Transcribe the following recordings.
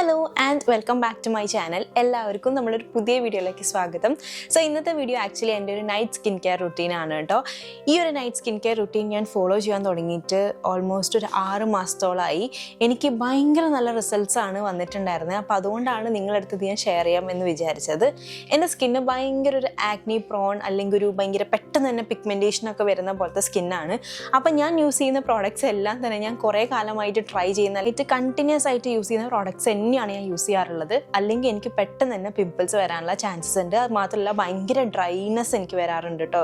Hello and welcome back to my channel. എല്ലാവർക്കും നമ്മളൊരു പുതിയ വീഡിയോയിലേക്ക് സ്വാഗതം. സോ ഇന്നത്തെ വീഡിയോ ആക്ച്വലി എൻ്റെ ഒരു നൈറ്റ് സ്കിൻ കെയർ റുട്ടീനാണ് കേട്ടോ. ഈ ഒരു നൈറ്റ് സ്കിൻ കെയർ റുട്ടീൻ ഞാൻ ഫോളോ ചെയ്യാൻ തുടങ്ങിയിട്ട് ഓൾമോസ്റ്റ് ഒരു 6 മാസത്തോളമായി. എനിക്ക് ഭയങ്കര നല്ല റിസൾട്ട്സ് ആണ് വന്നിട്ടുണ്ടായിരുന്നത്. അപ്പോൾ അതുകൊണ്ടാണ് നിങ്ങളടുത്ത് ഞാൻ ഷെയർ ചെയ്യാം എന്ന് വിചാരിച്ചത്. എൻ്റെ സ്കിന്ന് ഭയങ്കര ഒരു ആക്നി പ്രോൺ അല്ലെങ്കിൽ ഒരു ഭയങ്കര പെട്ടെന്ന് തന്നെ പിഗ്മെൻറ്റേഷനൊക്കെ വരുന്ന പോലത്തെ സ്കിന്നാണ്. അപ്പം ഞാൻ യൂസ് ചെയ്യുന്ന പ്രോഡക്റ്റ്സ് എല്ലാം തന്നെ ഞാൻ കുറേ കാലമായിട്ട് ട്രൈ ചെയ്യുന്ന കണ്ടിന്യൂസ് ആയിട്ട് യൂസ് ചെയ്യുന്ന പ്രോഡക്റ്റ്സ് തന്നെയാണ് ഞാൻ യൂസ് ചെയ്യാറുള്ളത്. അല്ലെങ്കിൽ എനിക്ക് പെട്ടെന്ന് തന്നെ പിമ്പിൾസ് വരാനുള്ള ചാൻസസ് ഉണ്ട്. അത് മാത്രമല്ല ഭയങ്കര ഡ്രൈനെസ് എനിക്ക് വരാറുണ്ട് കേട്ടോ.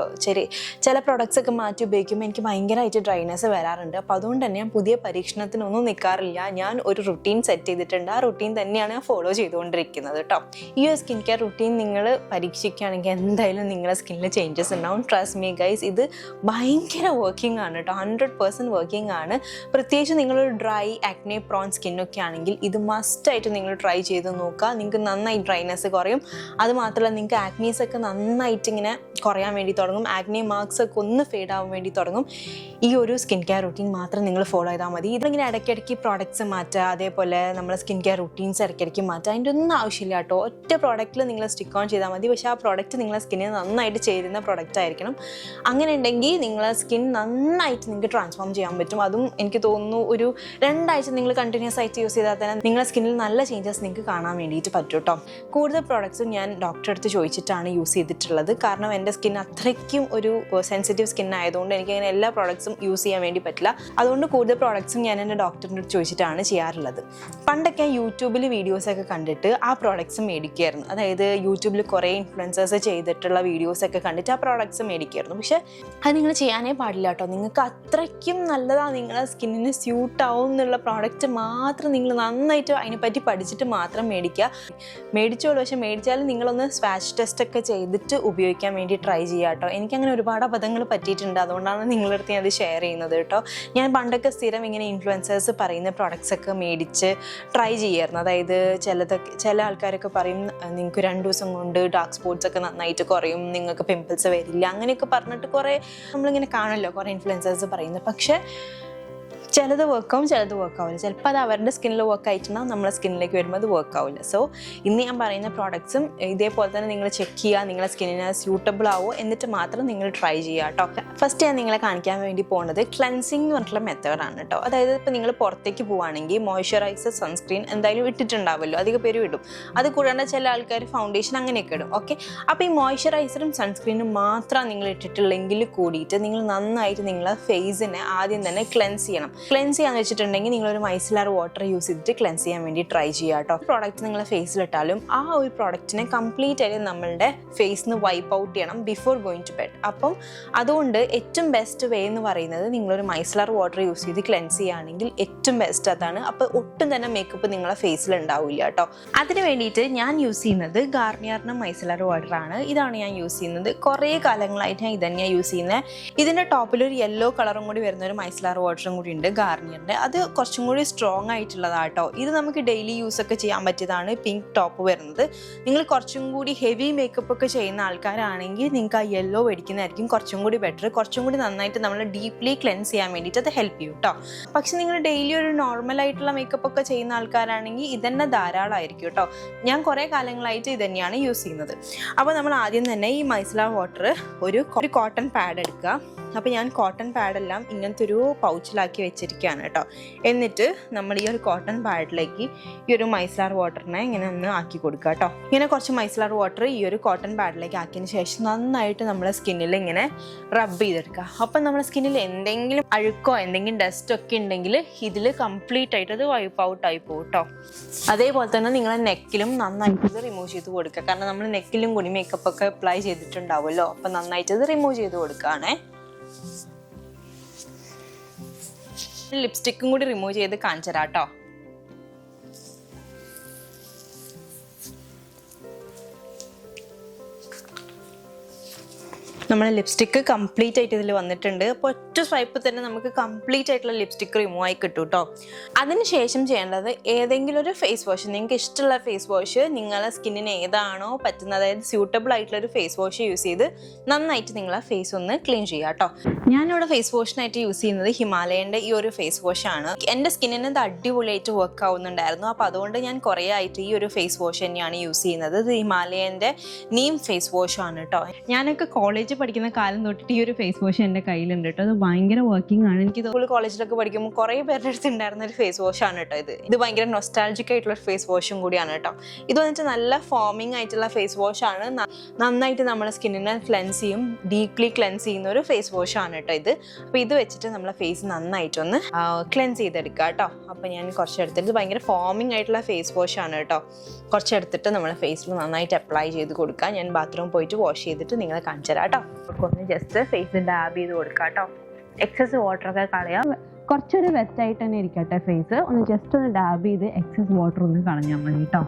ചില പ്രോഡക്റ്റ്സ് ഒക്കെ മാറ്റി ഉപയോഗിക്കുമ്പോൾ എനിക്ക് ഭയങ്കരമായിട്ട് ഡ്രൈനെസ് വരാറുണ്ട്. അപ്പോൾ അതുകൊണ്ട് തന്നെ ഞാൻ പുതിയ പരീക്ഷണത്തിനൊന്നും നിൽക്കാറില്ല. ഞാൻ ഒരു റുട്ടീൻ സെറ്റ് ചെയ്തിട്ടുണ്ട്. ആ റുട്ടീൻ തന്നെയാണ് ഞാൻ ഫോളോ ചെയ്തുകൊണ്ടിരിക്കുന്നത് കേട്ടോ. ഈ ഒരു സ്കിൻ കെയർ റുട്ടീൻ നിങ്ങൾ പരീക്ഷിക്കുകയാണെങ്കിൽ എന്തായാലും നിങ്ങളുടെ സ്കിന്നിൽ ചേഞ്ചസ് ഉണ്ടാവും. ട്രസ്റ്റ് മീ ഗൈസ്, ഇത് ഭയങ്കര വർക്കിംഗ് ആണ് കേട്ടോ. 100% വർക്കിംഗ് ആണ്. പ്രത്യേകിച്ച് നിങ്ങളൊരു ഡ്രൈ ആക്നെ പ്രോൺ സ്കിന്നൊക്കെ ആണെങ്കിൽ ഇത് മസ്റ്റായിട്ട് നിങ്ങൾ ട്രൈ ചെയ്ത് നോക്കുക. നിങ്ങൾക്ക് നന്നായി ഡ്രൈനെസ് കുറയും. അതുമാത്രമല്ല നിങ്ങൾക്ക് ആക്നീസ് ഒക്കെ നന്നായിട്ട് ഇങ്ങനെ കുറയാൻ വേണ്ടി തുടങ്ങും. ആക്നെ മാർക്സ് ഒക്കെ ഒന്ന് ഫേഡ് ആവാൻ വേണ്ടി തുടങ്ങും. ഈ ഒരു സ്കിൻ കെയർ റുട്ടീൻ മാത്രം നിങ്ങൾ ഫോളോ ചെയ്താൽ മതി. ഇതിങ്ങനെ ഇടയ്ക്കിടയ്ക്ക് പ്രോഡക്ട്സ് മാറ്റുക, അതേപോലെ നമ്മൾ സ്കിൻ കെയർ റുട്ടീൻസ് ഇടയ്ക്കിടയ്ക്ക് മാറ്റുക, അതിൻ്റെ ഒന്നും ആവശ്യമില്ല കേട്ടോ. ഒറ്റ പ്രോഡക്റ്റിൽ നിങ്ങൾ സ്റ്റിക്ക് ഓൺ ചെയ്താൽ മതി. പക്ഷേ ആ പ്രോഡക്റ്റ് നിങ്ങളെ സ്കിന്നിന് നന്നായിട്ട് ചേരുന്ന പ്രോഡക്റ്റ് ആയിരിക്കണം. അങ്ങനെ ഉണ്ടെങ്കിൽ നിങ്ങളെ സ്കിൻ നന്നായിട്ട് നിങ്ങൾക്ക് ട്രാൻസ്ഫോം ചെയ്യാൻ പറ്റും. അതും എനിക്ക് തോന്നുന്നു ഒരു 2 ആഴ്ച നിങ്ങൾ കണ്ടിന്യൂസ് ആയിട്ട് യൂസ് ചെയ്താൽ തന്നെ നിങ്ങളുടെ സ്കിന്നിൽ നല്ല ചേഞ്ചസ് നിങ്ങൾക്ക് കാണാൻ വേണ്ടിയിട്ട് പറ്റും കേട്ടോ. കൂടുതൽ പ്രോഡക്ട്സും ഞാൻ ഡോക്ടറെ അടുത്ത് ചോദിച്ചിട്ടാണ് യൂസ് ചെയ്തിട്ടുള്ളത്. കാരണം എൻ്റെ സ്കിൻ അത്രയ്ക്കും ഒരു സെൻസിറ്റീവ് സ്കിൻ ആയതുകൊണ്ട് എനിക്ക് അങ്ങനെ എല്ലാ പ്രോഡക്ട്സും യൂസ് ചെയ്യാൻ വേണ്ടി പറ്റില്ല. അതുകൊണ്ട് കൂടുതൽ പ്രോഡക്ട്സും ഞാൻ എൻ്റെ ഡോക്ടറിൻ്റെ അടുത്ത് ചോദിച്ചിട്ടാണ് ചെയ്യാറുള്ളത്. പണ്ടൊക്കെ യൂട്യൂബിൽ വീഡിയോസൊക്കെ കണ്ടിട്ട് ആ പ്രോഡക്ട്സ് മേടിക്കുമായിരുന്നു. അതായത് യൂട്യൂബിൽ കുറേ ഇൻഫ്ലുവൻസേഴ്സ് ചെയ്തിട്ടുള്ള വീഡിയോസൊക്കെ കണ്ടിട്ട് ആ പ്രോഡക്ട്സ് മേടിക്കുമായിരുന്നു. പക്ഷേ അത് നിങ്ങൾ ചെയ്യാനേ പാടില്ല കേട്ടോ. നിങ്ങൾക്ക് അത്രയ്ക്കും നല്ലതാണ്, നിങ്ങളുടെ സ്കിന്നിന് സ്യൂട്ട് ആവും എന്നുള്ള പ്രോഡക്റ്റ് മാത്രം നിങ്ങൾ നന്നായിട്ട് അതിനെപ്പറ്റി പഠിച്ചിട്ട് മാത്രം മേടിച്ചോളൂ. പക്ഷെ മേടിച്ചാലും നിങ്ങളൊന്ന് സ്വാച്ച് ടെസ്റ്റ് ഒക്കെ ചെയ്തിട്ട് ഉപയോഗിക്കാൻ വേണ്ടി ട്രൈ ചെയ്യുക കേട്ടോ. എനിക്കങ്ങനെ ഒരുപാട് അബദ്ധങ്ങൾ പറ്റിയിട്ടുണ്ട്. അതുകൊണ്ടാണ് നിങ്ങളുടെ അടുത്ത് ഞാൻ അത് ഷെയർ ചെയ്യുന്നത് കേട്ടോ. ഞാൻ പണ്ടൊക്കെ സ്ഥിരം ഇങ്ങനെ ഇൻഫ്ലുവൻസേഴ്സ് പറയുന്ന പ്രോഡക്ട്സ് ഒക്കെ മേടിച്ച് ട്രൈ ചെയ്യായിരുന്നു. അതായത് ചില ആൾക്കാരൊക്കെ പറയും നിങ്ങൾക്ക് 2 ദിവസം കൊണ്ട് ഡാർക്ക് സ്പോട്ട്സ് ഒക്കെ നന്നായിട്ട് കുറയും, നിങ്ങൾക്ക് പിമ്പിൾസ് വരില്ല, അങ്ങനെയൊക്കെ പറഞ്ഞിട്ട് കുറേ നമ്മളിങ്ങനെ കാണല്ലോ കുറേ ഇൻഫ്ലുവൻസേഴ്സ് പറയുന്നത്. പക്ഷേ ചിലത് വർക്കാവും, ചിലത് വർക്കാവില്ല. ചിലപ്പോൾ അത് അവരുടെ സ്കിന്നിൽ വർക്ക് ആയിട്ടുണ്ടാവും, നമ്മളെ സ്കിന്നിലേക്ക് വരുമ്പോൾ അത് വർക്കാവില്ല. സോ ഇന്ന് ഞാൻ പറയുന്ന പ്രോഡക്ട്സും ഇതേപോലെ തന്നെ നിങ്ങൾ ചെക്ക് ചെയ്യുക, നിങ്ങളുടെ സ്കിന്നിന് സ്യൂട്ടബിൾ ആവുമോ എന്നിട്ട് മാത്രം നിങ്ങൾ ട്രൈ ചെയ്യുക കേട്ടോ. ഫസ്റ്റ് ഞാൻ നിങ്ങളെ കാണിക്കാൻ വേണ്ടി പോകുന്നത് ക്ലെൻസിങ് എന്ന് പറഞ്ഞിട്ടുള്ള മെത്തേഡാണ് കേട്ടോ. അതായത് ഇപ്പോൾ നിങ്ങൾ പുറത്തേക്ക് പോവുകയാണെങ്കിൽ മോയ്സ്ചറൈസർ, സൺസ്ക്രീൻ എന്തായാലും ഇട്ടിട്ടുണ്ടാവുമല്ലോ, അധികം പേരും ഇടും. അത് കൂടാതെ ചില ആൾക്കാർ ഫൗണ്ടേഷൻ അങ്ങനെയൊക്കെ ഇടും. ഓക്കെ, അപ്പോൾ ഈ മോയ്സ്ചറൈസറും സൺസ്ക്രീനും മാത്രം നിങ്ങൾ ഇട്ടിട്ടുള്ളെങ്കിൽ കൂടിയിട്ട് നിങ്ങൾ നന്നായിട്ട് നിങ്ങളെ ഫേസിനെ ആദ്യം തന്നെ ക്ലെൻസ് ചെയ്യണം. ക്ലെൻസ് ചെയ്യാന്ന് വെച്ചിട്ടുണ്ടെങ്കിൽ നിങ്ങളൊരു മൈസലാർ വാട്ടർ യൂസ് ചെയ്തിട്ട് ക്ലെൻസ് ചെയ്യാൻ വേണ്ടി ട്രൈ ചെയ്യുക കേട്ടോ. പ്രോഡക്റ്റ് നിങ്ങളെ ഫേസിലിട്ടാലും ആ ഒരു പ്രോഡക്റ്റിനെ കംപ്ലീറ്റ് ആയിട്ട് നമ്മളുടെ ഫേസിന് വൈപ്പ് ഔട്ട് ചെയ്യണം ബിഫോർ ഗോയിങ് ടു ബെഡ്. അപ്പം അതുകൊണ്ട് ഏറ്റവും ബെസ്റ്റ് വേ എന്ന് പറയുന്നത് നിങ്ങളൊരു മൈസലാർ വാട്ടർ യൂസ് ചെയ്ത് ക്ലെൻസ് ചെയ്യുകയാണെങ്കിൽ ഏറ്റവും ബെസ്റ്റ് അതാണ്. അപ്പോൾ ഒട്ടും തന്നെ മേക്കപ്പ് നിങ്ങളെ ഫേസിൽ ഉണ്ടാവില്ല കേട്ടോ. അതിന് വേണ്ടിയിട്ട് ഞാൻ യൂസ് ചെയ്യുന്നത് ഗാർണിയറിൻ്റെ മൈസലാർ വാട്ടറാണ്. ഇതാണ് ഞാൻ യൂസ് ചെയ്യുന്നത്. കുറേ കാലങ്ങളായിട്ട് ഞാൻ ഇതന്നെയാണ് യൂസ് ചെയ്യുന്നത്. ഇതിൻ്റെ ടോപ്പിലൊരു യെല്ലോ കളറും കൂടി വരുന്ന ഒരു മൈസലാർ വാട്ടറും കൂടി ഉണ്ട് ഗാർണിയറിൻ്റെ. അത് കുറച്ചും കൂടി സ്ട്രോങ് ആയിട്ടുള്ളതാട്ടോ. ഇത് നമുക്ക് ഡെയിലി യൂസ് ഒക്കെ ചെയ്യാൻ പറ്റിയതാണ്. പിങ്ക് ടോപ്പ് വരുന്നത്. നിങ്ങൾ കുറച്ചും കൂടി ഹെവി മേക്കപ്പ് ഒക്കെ ചെയ്യുന്ന ആൾക്കാരാണെങ്കിൽ നിങ്ങൾക്ക് ആ യെല്ലോ മേടിക്കുന്നതായിരിക്കും കുറച്ചും കൂടി ബെറ്റർ. കുറച്ചും കൂടി നന്നായിട്ട് നമ്മൾ ഡീപ്ലി ക്ലെൻസ് ചെയ്യാൻ വേണ്ടിയിട്ട് അത് ഹെൽപ്പ് ചെയ്യും കേട്ടോ. പക്ഷെ നിങ്ങൾ ഡെയിലി ഒരു നോർമൽ ആയിട്ടുള്ള മേക്കപ്പ് ഒക്കെ ചെയ്യുന്ന ആൾക്കാരാണെങ്കിൽ ഇതന്നെ ധാരാളമായിരിക്കും കേട്ടോ. ഞാൻ കുറേ കാലങ്ങളായിട്ട് ഇതന്നെയാണ് യൂസ് ചെയ്യുന്നത്. അപ്പോൾ നമ്മൾ ആദ്യം തന്നെ ഈ മൈസലാർ വാട്ടർ ഒരു കോട്ടൺ പാഡ് എടുക്കുക. അപ്പോൾ ഞാൻ കോട്ടൺ പാഡെല്ലാം ഇങ്ങനത്തെ ഒരു പൗച്ചിലാക്കി വെച്ചിരിക്കുകയാണ് കേട്ടോ. എന്നിട്ട് നമ്മൾ ഈ ഒരു കോട്ടൺ പാഡിലേക്ക് ഈ ഒരു മൈസലാർ വാട്ടറിനെ ഇങ്ങനെ ഒന്ന് ആക്കി കൊടുക്കുക കേട്ടോ. ഇങ്ങനെ കുറച്ച് മൈസലാർ വാട്ടർ ഈ ഒരു കോട്ടൺ പാഡിലേക്ക് ആക്കിയതിന് ശേഷം നന്നായിട്ട് നമ്മളെ സ്കിന്നിൽ ഇങ്ങനെ റബ്ബ് ചെയ്തെടുക്കുക. അപ്പം നമ്മുടെ സ്കിന്നിൽ എന്തെങ്കിലും അഴുക്കോ എന്തെങ്കിലും ഡസ്റ്റ് ഒക്കെ ഉണ്ടെങ്കിൽ ഇതിൽ കംപ്ലീറ്റ് ആയിട്ട് അത് വൈപ്പ് ഔട്ട് ആയി പോകും കേട്ടോ. അതേപോലെ തന്നെ നിങ്ങളെ നെക്കിലും നന്നായിട്ട് ഇത് റിമൂവ് ചെയ്ത് കൊടുക്കുക. കാരണം നമ്മൾ നെക്കിലും കൂടി മേക്കപ്പ് ഒക്കെ അപ്ലൈ ചെയ്തിട്ടുണ്ടാവുമല്ലോ. അപ്പം നന്നായിട്ട് ഇത് റിമൂവ് ചെയ്ത് കൊടുക്കുകയാണേ. ലിപ്സ്റ്റിക്കും കൂടി റിമൂവ് ചെയ്ത് കാണിച്ചു തരാം കേട്ടോ. നമ്മുടെ ലിപ്സ്റ്റിക്ക് കംപ്ലീറ്റ് ആയിട്ട് ഇതിൽ വന്നിട്ടുണ്ട്. അപ്പോൾ ഒറ്റ സ്വൈപ്പ് തന്നെ നമുക്ക് കംപ്ലീറ്റ് ആയിട്ടുള്ള ലിപ്സ്റ്റിക് റിമൂവ് ആയി കിട്ടും കേട്ടോ. അതിനുശേഷം ചെയ്യേണ്ടത് ഏതെങ്കിലും ഒരു ഫേസ് വാഷ്, നിങ്ങൾക്ക് ഇഷ്ടമുള്ള ഫേസ് വാഷ്, നിങ്ങളുടെ സ്കിന്നിന് ഏതാണോ പറ്റുന്നത്, അതായത് സ്യൂട്ടബിൾ ആയിട്ടുള്ള ഒരു ഫേസ് വാഷ് യൂസ് ചെയ്ത് നന്നായിട്ട് നിങ്ങൾ ആ ഫേസ് ഒന്ന് ക്ലീൻ ചെയ്യുക കേട്ടോ. ഞാനിവിടെ ഫേസ് വാഷിനായിട്ട് യൂസ് ചെയ്യുന്നത് ഹിമാലയൻ്റെ ഈ ഒരു ഫേസ് വാഷ് ആണ്. എൻ്റെ സ്കിന്നിന് ഇത് അടിപൊളിയായിട്ട് വർക്ക് ആവുന്നുണ്ടായിരുന്നു. അപ്പോൾ അതുകൊണ്ട് ഞാൻ കുറേ ആയിട്ട് ഈ ഒരു ഫേസ് വാഷ് തന്നെയാണ് യൂസ് ചെയ്യുന്നത്. ഇത് ഹിമാലയൻ്റെ നീം ഫേസ് വാഷ് ആണ് കേട്ടോ. ഞാനൊക്കെ കോളേജിൽ പഠിക്കുന്ന കാലം തൊട്ടിട്ട് ഈ ഒരു ഫേസ് വാഷ് എൻ്റെ കയ്യിലുണ്ട് കേട്ടോ. അത് ഭയങ്കര വർക്കിംഗ് ആണ്. എനിക്ക് സ്കൂൾ കോളേജിലൊക്കെ പഠിക്കുമ്പോൾ കുറേ പേരുടെ അടുത്ത് ഉണ്ടായിരുന്ന ഒരു ഫേസ് വാഷ് ആണ് കേട്ടോ ഇത് ഭയങ്കര നൊസ്റ്റാൾജിക് ആയിട്ടുള്ള ഒരു ഫേസ് വാഷും കൂടിയാണ് കേട്ടോ. ഇത് വന്നിട്ട് നല്ല ഫോമിംഗ് ആയിട്ടുള്ള ഫേസ് വാഷ് ആണ്. നന്നായിട്ട് നമ്മുടെ സ്കിന്നിനെ ക്ലെൻസ് ചെയ്യും, ഡീപ്ലി ക്ലെൻസ് ചെയ്യുന്ന ഒരു ഫേസ് വാഷ് ആണ് കേട്ടോ ഇത്. അപ്പോൾ ഇത് വെച്ചിട്ട് നമ്മളെ ഫേസ് നന്നായിട്ടൊന്ന് ക്ലെൻസ് ചെയ്തെടുക്കുക കേട്ടോ. അപ്പോൾ ഞാൻ കുറച്ചെടുത്തിട്ട് ഭയങ്കര ഫോമിംഗ് ആയിട്ടുള്ള ഫേസ് വാഷ് ആണ് കേട്ടോ. കുറച്ചെടുത്തിട്ട് നമ്മളെ ഫേസിൽ നന്നായിട്ട് അപ്ലൈ ചെയ്ത് കൊടുക്കുക. ഞാൻ ബാത്റൂമിൽ പോയിട്ട് വാഷ് ചെയ്തിട്ട് നിങ്ങളെ കാണിച്ചു തരാം കേട്ടോ. ഒന്ന് ജസ്റ്റ് ഫേസ് ഡാബ് ചെയ്ത് കൊടുക്കുക കേട്ടോ. എക്സസ് വാട്ടറൊക്കെ കളയാം. കുറച്ചൊരു വെറ്റായിട്ട് തന്നെ ഇരിക്കട്ടെ ഫേസ്. ഒന്ന് ജസ്റ്റ് ഒന്ന് ഡാബ് ചെയ്ത് എക്സസ് വാട്ടർ ഒന്ന് കളഞ്ഞാൽ മതി കേട്ടോ.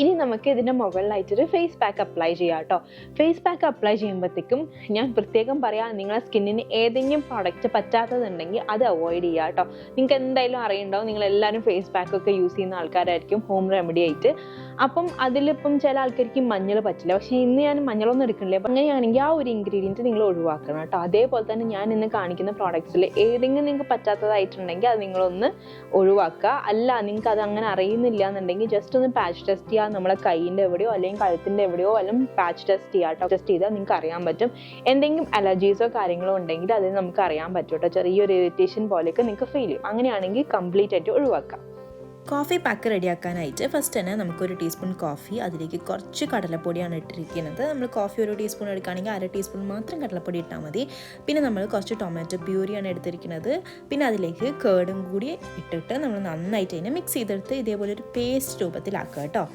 ഇനി നമുക്ക് ഇതിൻ്റെ മുകളിലായിട്ടൊരു ഫേസ് പാക്ക് അപ്ലൈ ചെയ്യാം കേട്ടോ. ഫേസ് പാക്ക് അപ്ലൈ ചെയ്യുമ്പോഴത്തേക്കും ഞാൻ പ്രത്യേകം പറയാം, നിങ്ങളെ സ്കിന്നിന് ഏതെങ്കിലും പ്രോഡക്റ്റ് പറ്റാത്തതുണ്ടെങ്കിൽ അത് അവോയ്ഡ് ചെയ്യുക കേട്ടോ. നിങ്ങൾക്ക് എന്തായാലും അറിയുണ്ടാവും, നിങ്ങളെല്ലാവരും ഫേസ് പാക്കൊക്കെ യൂസ് ചെയ്യുന്ന ആൾക്കാരായിരിക്കും ഹോം റെമഡി ആയിട്ട്. അപ്പം അതിലിപ്പം ചില ആൾക്കാർക്ക് മഞ്ഞൾ പറ്റില്ല. പക്ഷേ ഇന്ന് ഞാൻ മഞ്ഞളൊന്നും എടുക്കണില്ല. അപ്പം അങ്ങനെയാണെങ്കിൽ ആ ഒരു ഇൻഗ്രീഡിയൻറ്റ് നിങ്ങൾ ഒഴിവാക്കണം കേട്ടോ. അതേപോലെ തന്നെ ഞാൻ ഇന്ന് കാണിക്കുന്ന പ്രോഡക്റ്റ്സിൽ ഏതെങ്കിലും നിങ്ങൾക്ക് പറ്റാത്തതായിട്ടുണ്ടെങ്കിൽ അത് നിങ്ങളൊന്ന് ഒഴിവാക്കുക. അല്ല നിങ്ങൾക്ക് അത് അങ്ങനെ അറിയുന്നില്ല എന്നുണ്ടെങ്കിൽ ജസ്റ്റ് ഒന്ന് പാച്ച് ടെസ്റ്റ് ചെയ്യുക. നമ്മളെ കൈയിൻ്റെ എവിടെയോ അല്ലെങ്കിൽ കഴുത്തിൻ്റെ എവിടെയോ അല്ലെങ്കിൽ പാച്ച് ടെസ്റ്റ് ചെയ്യുക കേട്ടോ. ടെസ്റ്റ് ചെയ്താൽ നിങ്ങൾക്ക് അറിയാൻ പറ്റും. എന്തെങ്കിലും അലർജീസോ കാര്യങ്ങളോ ഉണ്ടെങ്കിൽ അത് നമുക്ക് അറിയാൻ പറ്റും കേട്ടോ. ചെറിയൊരു ഇറിറ്റേഷൻ പോലെയൊക്കെ നിങ്ങൾക്ക് ഫീൽ ചെയ്യും. അങ്ങനെയാണെങ്കിൽ കംപ്ലീറ്റ് ആയിട്ട് ഒഴിവാക്കാം. കോഫി പാക്ക് റെഡിയാക്കാനായിട്ട് ഫസ്റ്റ് തന്നെ നമുക്കൊരു ടീസ്പൂൺ കോഫി, അതിലേക്ക് കുറച്ച് കടലപ്പൊടിയാണ് ഇട്ടിരിക്കുന്നത്. നമ്മൾ കോഫി ഒരു ടീസ്പൂൺ എടുക്കുകയാണെങ്കിൽ 1/2 ടീസ്പൂൺ മാത്രം കടലപ്പൊടി ഇട്ടാൽ മതി. പിന്നെ നമ്മൾ കുറച്ച് ടൊമാറ്റോ പ്യൂരിയാണ് എടുത്തിരിക്കുന്നത്. പിന്നെ അതിലേക്ക് കേടും കൂടി ഇട്ടിട്ട് നമ്മൾ നന്നായിട്ട് അതിനെ മിക്സ് ചെയ്തെടുത്ത് ഇതേപോലെ ഒരു പേസ്റ്റ് രൂപത്തിലാക്കുക കേട്ടോ.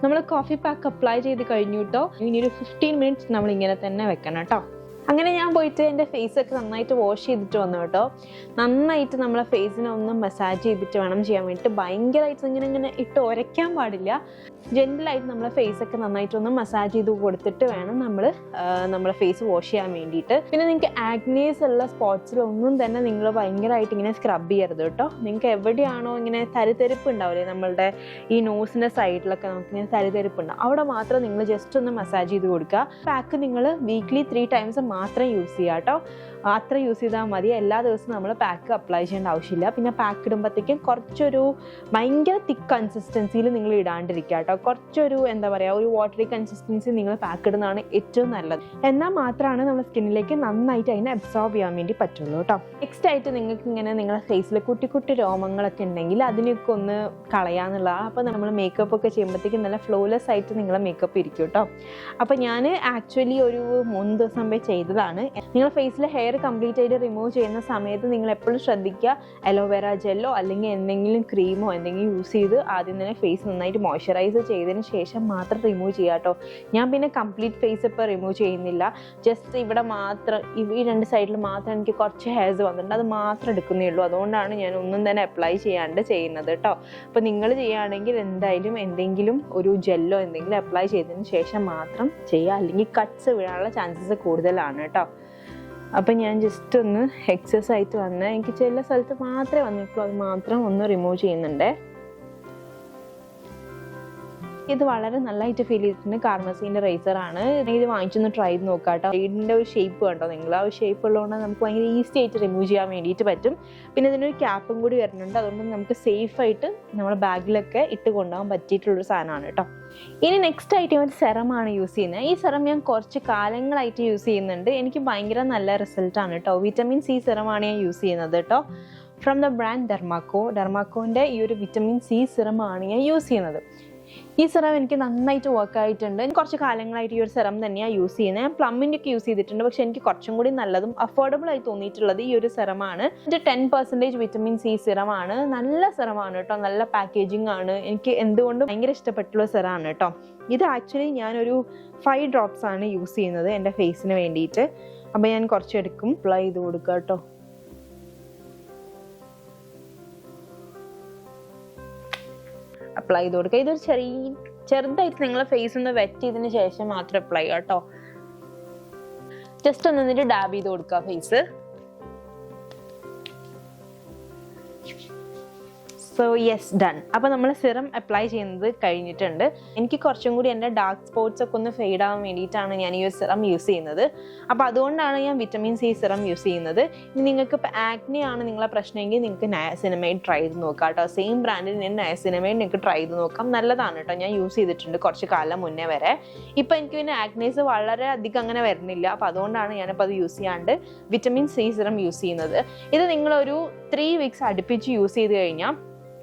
നമ്മൾ കോഫി പാക്ക് അപ്ലൈ ചെയ്ത് കഴിഞ്ഞു കേട്ടോ. ഇനി ഒരു 15 മിനിറ്റ്സ് നമ്മൾ ഇങ്ങനെ തന്നെ വെക്കണം കേട്ടോ. അങ്ങനെ ഞാൻ പോയിട്ട് എൻ്റെ ഫേസൊക്കെ നന്നായിട്ട് വാഷ് ചെയ്തിട്ട് വന്നു കേട്ടോ. നന്നായിട്ട് നമ്മളെ ഫേസിനെ ഒന്ന് മസാജ് ചെയ്തിട്ട് വേണം ചെയ്യാൻ വേണ്ടിയിട്ട്. ഭയങ്കരമായിട്ട് ഇങ്ങനെ ഇട്ട് ഉരയ്ക്കാൻ പാടില്ല. ജെൻറ്റലായിട്ട് നമ്മളെ ഫേസൊക്കെ നന്നായിട്ടൊന്ന് മസാജ് ചെയ്ത് കൊടുത്തിട്ട് വേണം നമ്മളെ ഫേസ് വാഷ് ചെയ്യാൻ വേണ്ടിയിട്ട്. പിന്നെ നിങ്ങൾക്ക് ആഗ്നേസ് ഉള്ള സ്പോട്ട്സിലൊന്നും തന്നെ നിങ്ങൾ ഭയങ്കരമായിട്ട് ഇങ്ങനെ സ്ക്രബ് ചെയ്യരുത് കേട്ടോ. നിങ്ങൾക്ക് എവിടെയാണോ ഇങ്ങനെ തരിതരിപ്പ് ഉണ്ടാവില്ലേ, നമ്മളുടെ ഈ നോസിൻ്റെ സൈഡിലൊക്കെ നമുക്കിങ്ങനെ തരിതരിപ്പ് ഉണ്ടാവും, അവിടെ മാത്രം നിങ്ങൾ ജസ്റ്റ് ഒന്ന് മസാജ് ചെയ്ത് കൊടുക്കുക. പാക്ക് നിങ്ങൾ വീക്ക്ലി 3 ടൈംസ് മാത്രം യൂസ് ചെയ്യുക കേട്ടോ. അത്ര യൂസ് ചെയ്താൽ മതി. എല്ലാ ദിവസവും നമ്മൾ പാക്ക് അപ്ലൈ ചെയ്യേണ്ട ആവശ്യമില്ല. പിന്നെ പാക്ക് ഇടുമ്പോഴത്തേക്കും കുറച്ചൊരു ഭയങ്കര തിക്ക് കൺസിസ്റ്റൻസിയിൽ നിങ്ങൾ ഇടാണ്ടിരിക്കുക കേട്ടോ. കുറച്ചൊരു എന്താ പറയുക, ഒരു വാട്ടറി കൺസിസ്റ്റൻസി നിങ്ങൾ പാക്ക് ഇടുന്നതാണ് ഏറ്റവും നല്ലത്. എന്നാൽ മാത്രമാണ് നമ്മുടെ സ്കിന്നിലേക്ക് നന്നായിട്ട് അതിനെ അബ്സോർബ് ചെയ്യാൻ വേണ്ടി പറ്റുള്ളൂ കേട്ടോ. നെക്സ്റ്റ് ആയിട്ട് നിങ്ങൾക്ക് ഇങ്ങനെ നിങ്ങളുടെ ഫേസിൽ കുട്ടി കുട്ടി രോമങ്ങളൊക്കെ ഉണ്ടെങ്കിൽ അതിനൊക്കെ ഒന്ന് കളയാന്നുള്ളതാണ്. അപ്പോൾ നമ്മൾ മേക്കപ്പ് ഒക്കെ ചെയ്യുമ്പോഴത്തേക്കും നല്ല ഫ്ലോലെസ് ആയിട്ട് നിങ്ങളെ മേക്കപ്പ് ഇരിക്കും കേട്ടോ. അപ്പോൾ ഞാൻ ആക്ച്വലി ഒരു 3 ദിവസം മുമ്പേ ചെയ്തതാണ്. നിങ്ങളുടെ ഫേസിലെ ഹെയർ കംപ്ലീറ്റ് ആയിട്ട് റിമൂവ് ചെയ്യുന്ന സമയത്ത് നിങ്ങൾ എപ്പോഴും ശ്രദ്ധിക്കുക, അലോവേറ ജെല്ലോ അല്ലെങ്കിൽ എന്തെങ്കിലും ക്രീമോ എന്തെങ്കിലും യൂസ് ചെയ്ത് ആദ്യം തന്നെ ഫേസ് നന്നായിട്ട് മോയ്സ്ചറൈസ് ചെയ്തതിന് ശേഷം മാത്രം റിമൂവ് ചെയ്യുക കേട്ടോ. ഞാൻ പിന്നെ കംപ്ലീറ്റ് ഫേസ് ഇപ്പോൾ റിമൂവ് ചെയ്യുന്നില്ല. ജസ്റ്റ് ഇവിടെ മാത്രം ഈ 2 സൈഡിൽ മാത്രം എനിക്ക് കുറച്ച് ഹെയർസ് വന്നിട്ടുണ്ട്, അത് മാത്രം എടുക്കുന്നേ ഉള്ളൂ. അതുകൊണ്ടാണ് ഞാൻ ഒന്നും തന്നെ അപ്ലൈ ചെയ്യാണ്ട് ചെയ്യുന്നത് കേട്ടോ. അപ്പോൾ നിങ്ങൾ ചെയ്യുകയാണെങ്കിൽ എന്തായാലും എന്തെങ്കിലും ഒരു ജെല്ലോ എന്തെങ്കിലും അപ്ലൈ ചെയ്തതിന് ശേഷം മാത്രം ചെയ്യുക, അല്ലെങ്കിൽ കട്ട്സ് വീഴാനുള്ള ചാൻസസ് കൂടുതലാണ് കേട്ടോ. അപ്പം ഞാൻ ജസ്റ്റ് ഒന്ന് എക്സസ് ആയിട്ട് എനിക്ക് ചില സ്ഥലത്ത് മാത്രമേ വന്നിട്ടുള്ളൂ, അത് മാത്രം ഒന്ന് റിമൂവ് ചെയ്യുന്നുണ്ട്. ഇത് വളരെ നല്ലതായിട്ട് ഫീൽ ചെയ്തിട്ടുണ്ട്. കാർമസീൻ്റെ റേസറാണ്. ഇത് വാങ്ങിച്ചൊന്ന് ട്രൈ ചെയ്ത് നോക്കാം കേട്ടോ. ഇതിൻ്റെ ഒരു ഷേപ്പ് കണ്ടോ നിങ്ങൾ, ആ ഒരു ഷേപ്പ് ഉള്ളതുകൊണ്ട് നമുക്ക് ഭയങ്കര ഈസി ആയിട്ട് റിമൂവ് ചെയ്യാൻ വേണ്ടിയിട്ട് പറ്റും. പിന്നെ ഇതിനൊരു ക്യാപ്പും കൂടി വരുന്നുണ്ട്, അതുകൊണ്ട് നമുക്ക് സേഫായിട്ട് നമ്മുടെ ബാഗിലൊക്കെ ഇട്ട് കൊണ്ടുപോകാൻ പറ്റിയിട്ടുള്ളൊരു സാധനമാണ് കേട്ടോ. ഇനി നെക്സ്റ്റ് ആയിട്ട് ഒരു സെറമാണ് യൂസ് ചെയ്യുന്നത്. ഈ സെറം ഞാൻ കുറച്ച് കാലങ്ങളായിട്ട് യൂസ് ചെയ്യുന്നുണ്ട്. എനിക്ക് ഭയങ്കര നല്ല റിസൾട്ടാണ് കേട്ടോ. വിറ്റമിൻ സി സെറമാണ് ഞാൻ യൂസ് ചെയ്യുന്നത് കേട്ടോ. ഫ്രം ദ ബ്രാൻഡ് ഡെർമാക്കോൻ്റെ ഈ ഒരു വിറ്റമിൻ സി സെറമാണ് ഞാൻ യൂസ് ചെയ്യുന്നത്. ഈ സെറം എനിക്ക് നന്നായിട്ട് വർക്ക് ആയിട്ടുണ്ട്. കുറച്ച് കാലങ്ങളായിട്ട് ഈ ഒരു സെറം തന്നെയാണ് യൂസ് ചെയ്യുന്നത്. ഞാൻ പ്ലമ്മിൻ്റെ ഒക്കെ യൂസ് ചെയ്തിട്ടുണ്ട്, പക്ഷെ എനിക്ക് കുറച്ചും കൂടി നല്ലതും അഫോർഡബിൾ ആയി തോന്നിയിട്ടുള്ളത് ഈ ഒരു സെറമാണ്. ഇത് 10% വിറ്റമിൻ സി സെറമാണ്. നല്ല സെറമാണ് കേട്ടോ, നല്ല പാക്കേജിങ് ആണ്. എനിക്ക് എന്തുകൊണ്ടും ഭയങ്കര ഇഷ്ടപ്പെട്ടുള്ള സെറമാണ് കേട്ടോ. ഇത് ആക്ച്വലി ഞാനൊരു 5 ഡ്രോപ്സ് ആണ് യൂസ് ചെയ്യുന്നത് എൻ്റെ ഫേസിന് വേണ്ടിയിട്ട്. അപ്പോൾ ഞാൻ കുറച്ചെടുക്കും, അപ്ലൈ ചെയ്ത് കൊടുക്കുക കേട്ടോ. അപ്ലൈ ചെയ്ത് കൊടുക്കുക. ഇതൊരു ചെറുതായിട്ട് നിങ്ങളെ ഫേസ് ഒന്ന് വെറ്റ് ചെയ്തതിന് ശേഷം മാത്രം അപ്ലൈ ചെയ്യാം കേട്ടോ. ജസ്റ്റ് ഒന്ന് ഡാബ് ചെയ്ത് കൊടുക്കുക ഫേസ്. So yes done. അപ്പോൾ നമ്മൾ സിറം അപ്ലൈ ചെയ്യുന്നത് കഴിഞ്ഞിട്ടുണ്ട്. എനിക്ക് കുറച്ചും കൂടി എൻ്റെ ഡാർക്ക് സ്പോട്ട്സ് ഒക്കെ ഒന്ന് ഫെയ്ഡ് ആവാൻ വേണ്ടിയിട്ടാണ് ഞാൻ ഈ ഒരു സിറം യൂസ് ചെയ്യുന്നത്. അപ്പോൾ അതുകൊണ്ടാണ് ഞാൻ വിറ്റമിൻ സി സിറം യൂസ് ചെയ്യുന്നത്. ഇനി നിങ്ങൾക്ക് ഇപ്പോൾ ആക്നെ ആണ് നിങ്ങളെ പ്രശ്നമെങ്കിൽ നിങ്ങൾക്ക് നയാസിനമൈഡ് ട്രൈ ചെയ്ത് നോക്കാം കേട്ടോ. സെയിം ബ്രാൻഡിൽ ഞാൻ നയാസിനമൈഡ് നിങ്ങൾക്ക് ട്രൈ ചെയ്ത് നോക്കാം. നല്ലതാണ് കേട്ടോ. ഞാൻ യൂസ് ചെയ്തിട്ടുണ്ട് കുറച്ച് കാലം മുന്നേ വരെ. ഇപ്പോൾ എനിക്ക് പിന്നെ ആക്നേസ് വളരെ അധികം അങ്ങനെ വരുന്നില്ല. അപ്പോൾ അതുകൊണ്ടാണ് ഞാനിപ്പോൾ അത് യൂസ് ചെയ്യാണ്ട് വിറ്റമിൻ സി സിറം യൂസ് ചെയ്യുന്നത്. ഇത് നിങ്ങളൊരു 3 വീക്സ് അടുപ്പിച്ച് യൂസ് ചെയ്ത് കഴിഞ്ഞാൽ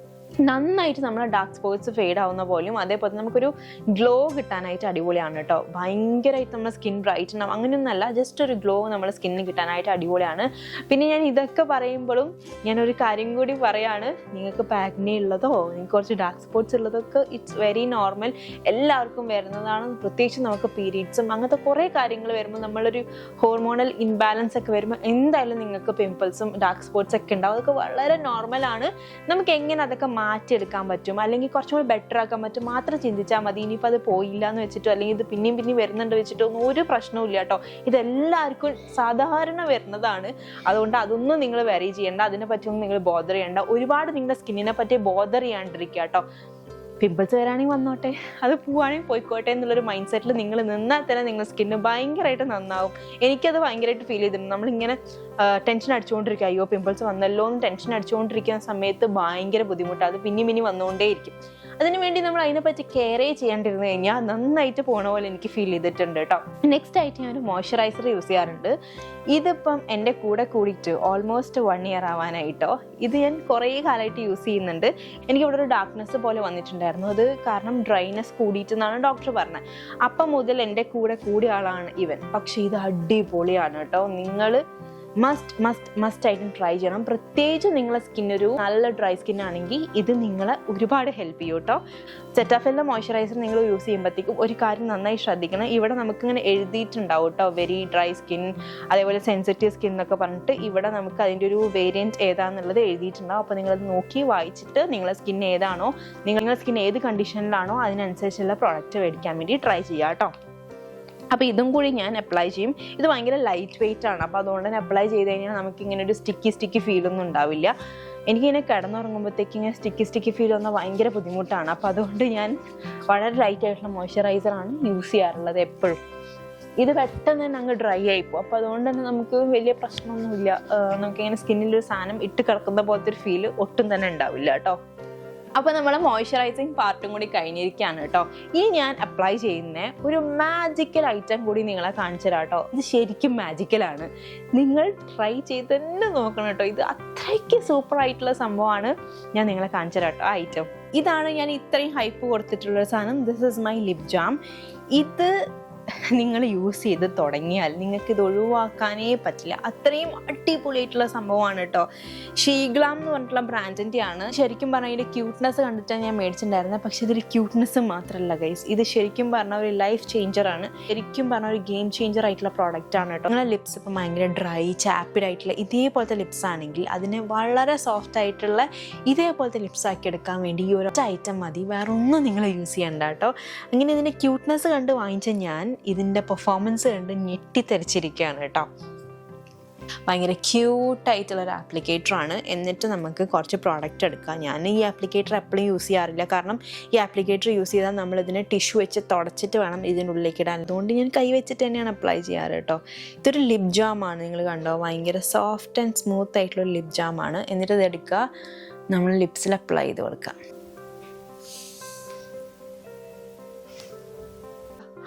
നന്നായിട്ട് നമ്മളെ ഡാർക്ക് സ്പോട്ട്സ് ഫെയ്ഡ് ആവുന്ന പോലും അതേപോലെ നമുക്കൊരു ഗ്ലോ കിട്ടാനായിട്ട് അടിപൊളിയാണ് കേട്ടോ. ഭയങ്കരമായിട്ട് നമ്മുടെ സ്കിൻ ബ്രൈറ്റ് ഉണ്ടാവും അങ്ങനെയൊന്നല്ല, ജസ്റ്റ് ഒരു ഗ്ലോ നമ്മുടെ സ്കിന്നിന് കിട്ടാനായിട്ട് അടിപൊളിയാണ്. പിന്നെ ഞാൻ ഇതൊക്കെ പറയുമ്പോഴും ഞാനൊരു കാര്യം കൂടി പറയാണ്, നിങ്ങൾക്ക് ആക്നെ ഉള്ളതോ നിങ്ങൾക്ക് കുറച്ച് ഡാർക്ക് സ്പോട്ട്സ് ഉള്ളതൊക്കെ ഇറ്റ്സ് വെരി നോർമൽ, എല്ലാവർക്കും വരുന്നതാണ്. പ്രത്യേകിച്ച് നമുക്ക് പീരീഡ്സും അങ്ങനത്തെ കുറേ കാര്യങ്ങൾ വരുമ്പോൾ നമ്മളൊരു ഹോർമോണൽ ഇൻബാലൻസ് ഒക്കെ വരുമ്പോൾ എന്തായാലും നിങ്ങൾക്ക് പിമ്പിൾസും ഡാർക്ക് സ്പോട്ട്സ് ഒക്കെ ഉണ്ടാവും. അതൊക്കെ വളരെ നോർമലാണ്. നമുക്ക് എങ്ങനെ അതൊക്കെ മാറ്റിയെടുക്കാൻ പറ്റും അല്ലെങ്കിൽ കുറച്ചും കൂടി ബെറ്റർ ആക്കാൻ പറ്റും മാത്രം ചിന്തിച്ചാൽ മതി. ഇനിയിപ്പോൾ അത് പോയില്ല എന്ന് വെച്ചിട്ടോ അല്ലെങ്കിൽ ഇത് പിന്നെയും വരുന്നുണ്ട് വെച്ചിട്ടോ ഒന്നും ഒരു പ്രശ്നവും ഇല്ല കേട്ടോ. ഇതെല്ലാവർക്കും സാധാരണ വരുന്നതാണ്. അതുകൊണ്ട് അതൊന്നും നിങ്ങൾ വെറി ചെയ്യേണ്ട, അതിനെ പറ്റിയൊന്നും നിങ്ങൾ ബോദർ ചെയ്യേണ്ട. ഒരുപാട് നിങ്ങളുടെ സ്കിന്നിനെ പറ്റി ബോദർ ചെയ്യാണ്ടിരിക്കുക കേട്ടോ. പിമ്പിൾസ് വരാണെങ്കിൽ വന്നോട്ടെ, അത് പോവുകയാണെങ്കിൽ പോയിക്കോട്ടെ എന്നുള്ളൊരു മൈൻഡ് സെറ്റിൽ നിങ്ങൾ നിന്നാൽ തന്നെ നിങ്ങളുടെ സ്കിന്ന് ഭയങ്കരമായിട്ട് നന്നാവും. എനിക്കത് ഭയങ്കരമായിട്ട് ഫീൽ ചെയ്തിട്ടുണ്ട്. നമ്മളിങ്ങനെ ടെൻഷൻ അടിച്ചുകൊണ്ടിരിക്കുക, അയ്യോ പിമ്പിൾസ് വന്നല്ലോ എന്ന് ടെൻഷൻ അടിച്ചുകൊണ്ടിരിക്കുന്ന സമയത്ത് ഭയങ്കര ബുദ്ധിമുട്ടാണ്. അത് പിന്നെയും വന്നുകൊണ്ടേയിരിക്കും. അതിനുവേണ്ടി നമ്മൾ അതിനെപ്പറ്റി കെയർ ചെയ്യാണ്ടിരുന്നു കഴിഞ്ഞാൽ നന്നായിട്ട് പോണ പോലെ എനിക്ക് ഫീൽ ചെയ്തിട്ടുണ്ട് കേട്ടോ. നെക്സ്റ്റ് ആയിട്ട് ഞാനൊരു മോയ്സ്ചറൈസർ യൂസ് ചെയ്യാറുണ്ട്. ഇതിപ്പം എൻ്റെ കൂടെ കൂടിയിട്ട് ഓൾമോസ്റ്റ് 1 ഇയർ ആവാനായിട്ടോ. ഇത് ഞാൻ കുറേ കാലമായിട്ട് യൂസ് ചെയ്യുന്നുണ്ട്. എനിക്കിവിടെ ഒരു ഡാർക്ക്നെസ് പോലെ വന്നിട്ടുണ്ടായിരുന്നു. അത് കാരണം ഡ്രൈനെസ് കൂടിയിട്ടെന്നാണ് ഡോക്ടർ പറഞ്ഞത്. അപ്പം മുതൽ എൻ്റെ കൂടെ കൂടിയ ആളാണ് ഇവൻ. പക്ഷേ ഇത് അടിപൊളിയാണ് കേട്ടോ. നിങ്ങൾ മസ്റ്റ് ആയിട്ടും ട്രൈ ചെയ്യണം. പ്രത്യേകിച്ച് നിങ്ങളെ സ്കിന്നൊരു നല്ല ഡ്രൈ സ്കിൻ ആണെങ്കിൽ ഇത് നിങ്ങളെ ഒരുപാട് ഹെൽപ്പ് ചെയ്യും കേട്ടോ. സെറ്റാഫിലിൻ്റെ മോയ്സ്ചറൈസർ നിങ്ങൾ യൂസ് ചെയ്യുമ്പോഴത്തേക്കും ഒരു കാര്യം നന്നായി ശ്രദ്ധിക്കണം. ഇവിടെ നമുക്കിങ്ങനെ എഴുതിയിട്ടുണ്ടാവും കേട്ടോ, വെരി ഡ്രൈ സ്കിൻ, അതേപോലെ സെൻസിറ്റീവ് സ്കിൻ എന്നൊക്കെ പറഞ്ഞിട്ട് ഇവിടെ നമുക്ക് അതിൻ്റെ ഒരു വേരിയൻറ്റ് ഏതാണെന്നുള്ളത് എഴുതിയിട്ടുണ്ടാവും. അപ്പോൾ നിങ്ങളത് നോക്കി വായിച്ചിട്ട് നിങ്ങളെ സ്കിൻ ഏതാണോ, നിങ്ങളുടെ സ്കിൻ ഏത് കണ്ടീഷനിലാണോ അതിനനുസരിച്ചുള്ള പ്രോഡക്റ്റ് മേടിക്കാൻ വേണ്ടി ട്രൈ ചെയ്യുക കേട്ടോ. അപ്പോൾ ഇതും കൂടി ഞാൻ അപ്ലൈ ചെയ്യും. ഇത് ഭയങ്കര ലൈറ്റ് വെയിറ്റ് ആണ്. അപ്പോൾ അതുകൊണ്ട് തന്നെ അപ്ലൈ ചെയ്ത് കഴിഞ്ഞാൽ നമുക്കിങ്ങനെ ഒരു സ്റ്റിക്കി ഫീലൊന്നും ഉണ്ടാവില്ല. എനിക്കിങ്ങനെ കിടന്നുറങ്ങുമ്പോഴത്തേക്ക് ഇങ്ങനെ സ്റ്റിക്കി ഫീൽ വന്നാൽ ഭയങ്കര ബുദ്ധിമുട്ടാണ്. അപ്പോൾ അതുകൊണ്ട് ഞാൻ വളരെ ലൈറ്റ് ആയിട്ടുള്ള മോയ്സ്ചറൈസറാണ് യൂസ് ചെയ്യാറുള്ളത് എപ്പോഴും. ഇത് പെട്ടെന്ന് തന്നെ അങ്ങ് ഡ്രൈ ആയിപ്പോൾ. അപ്പോൾ അതുകൊണ്ട് തന്നെ നമുക്ക് വലിയ പ്രശ്നമൊന്നുമില്ല. നമുക്കിങ്ങനെ സ്കിന്നിലൊരു സാധനം ഇട്ട് കിടക്കുന്ന പോലത്തെ ഒരു ഫീല് ഒട്ടും തന്നെ ഉണ്ടാവില്ല കേട്ടോ. അപ്പോൾ നമ്മളെ മോയ്സ്ചറൈസിങ് പാർട്ടും കൂടി കഴിഞ്ഞിരിക്കുകയാണ് കേട്ടോ. ഇനി ഞാൻ അപ്ലൈ ചെയ്യുന്ന ഒരു മാജിക്കൽ ഐറ്റം കൂടി നിങ്ങളെ കാണിച്ചു തരാം കേട്ടോ. ഇത് ശരിക്കും മാജിക്കലാണ്. നിങ്ങൾ ട്രൈ ചെയ്ത് തന്നെ നോക്കണം കേട്ടോ. ഇത് അത്രയ്ക്ക് സൂപ്പർ ആയിട്ടുള്ള സംഭവമാണ്. ഞാൻ നിങ്ങളെ കാണിച്ചു തരാം കേട്ടോ ആ ഐറ്റം. ഇതാണ് ഞാൻ ഇത്രയും ഹൈപ്പ് കൊടുത്തിട്ടുള്ളൊരു സാധനം. This is my lip jam. ഇത് നിങ്ങൾ യൂസ് ചെയ്ത് തുടങ്ങിയാൽ നിങ്ങൾക്ക് ഇത് ഒഴിവാക്കാനേ പറ്റില്ല. അത്രയും അടിപൊളിയായിട്ടുള്ള സംഭവമാണ് കേട്ടോ. ഷീഗ്ലാം എന്ന് പറഞ്ഞിട്ടുള്ള ബ്രാൻഡിൻ്റെ ആണ്. ശരിക്കും പറഞ്ഞാൽ ഇതിൻ്റെ ക്യൂട്ട്നെസ് കണ്ടിട്ടാണ് ഞാൻ മേടിച്ചിട്ടുണ്ടായിരുന്നത്. പക്ഷേ ഇതൊരു ക്യൂട്ട്നെസ് മാത്രമല്ല ഗൈസ്, ഇത് ശരിക്കും പറഞ്ഞാൽ ഒരു ലൈഫ് ചേഞ്ചറാണ്. ശരിക്കും പറഞ്ഞാൽ ഒരു ഗെയിം ചേഞ്ചർ ആയിട്ടുള്ള പ്രോഡക്റ്റ് ആണ് കേട്ടോ. നിങ്ങളുടെ ലിപ്സ് ഇപ്പം ഭയങ്കര ഡ്രൈ ചാപ്പിഡ് ആയിട്ടുള്ള ഇതേപോലത്തെ ലിപ്സ് ആണെങ്കിൽ അതിനെ വളരെ സോഫ്റ്റ് ആയിട്ടുള്ള ഇതേപോലത്തെ ലിപ്സ് ആക്കി എടുക്കാൻ വേണ്ടി ഈ ഒരു ഐറ്റം മതി. വേറെ ഒന്നും നിങ്ങൾ യൂസ് ചെയ്യണ്ട കേട്ടോ. അങ്ങനെ ഇതിൻ്റെ ക്യൂട്ട്നെസ് കണ്ട് വാങ്ങിച്ച ഞാൻ ഇതിൻ്റെ പെർഫോമൻസ് കണ്ട് ഞെട്ടിത്തെറിച്ചിരിക്കുകയാണ് കേട്ടോ. ഭയങ്കര ക്യൂട്ടായിട്ടുള്ളൊരു ആപ്ലിക്കേറ്ററാണ്. എന്നിട്ട് നമുക്ക് കുറച്ച് പ്രോഡക്റ്റ് എടുക്കാം. ഞാൻ ഈ ആപ്ലിക്കേറ്റർ എപ്പോഴും യൂസ് ചെയ്യാറില്ല. കാരണം ഈ ആപ്ലിക്കേറ്റർ യൂസ് ചെയ്താൽ നമ്മളിതിനെ ടിഷ്യൂ വെച്ച് തുടച്ചിട്ട് വേണം ഇതിനുള്ളിലേക്ക് ഇടാൻ. അതുകൊണ്ട് ഞാൻ കൈ വെച്ചിട്ട് തന്നെയാണ് അപ്ലൈ ചെയ്യാറ് കേട്ടോ. ഇതൊരു ലിപ് ജാമാണ്. നിങ്ങൾ കണ്ടോ, ഭയങ്കര സോഫ്റ്റ് ആൻഡ് സ്മൂത്ത് ആയിട്ടുള്ളൊരു ലിപ് ജാമാണ്. എന്നിട്ട് ഇത് എടുക്കുക, നമ്മൾ ലിപ്സിൽ അപ്ലൈ ചെയ്ത് കൊടുക്കുക.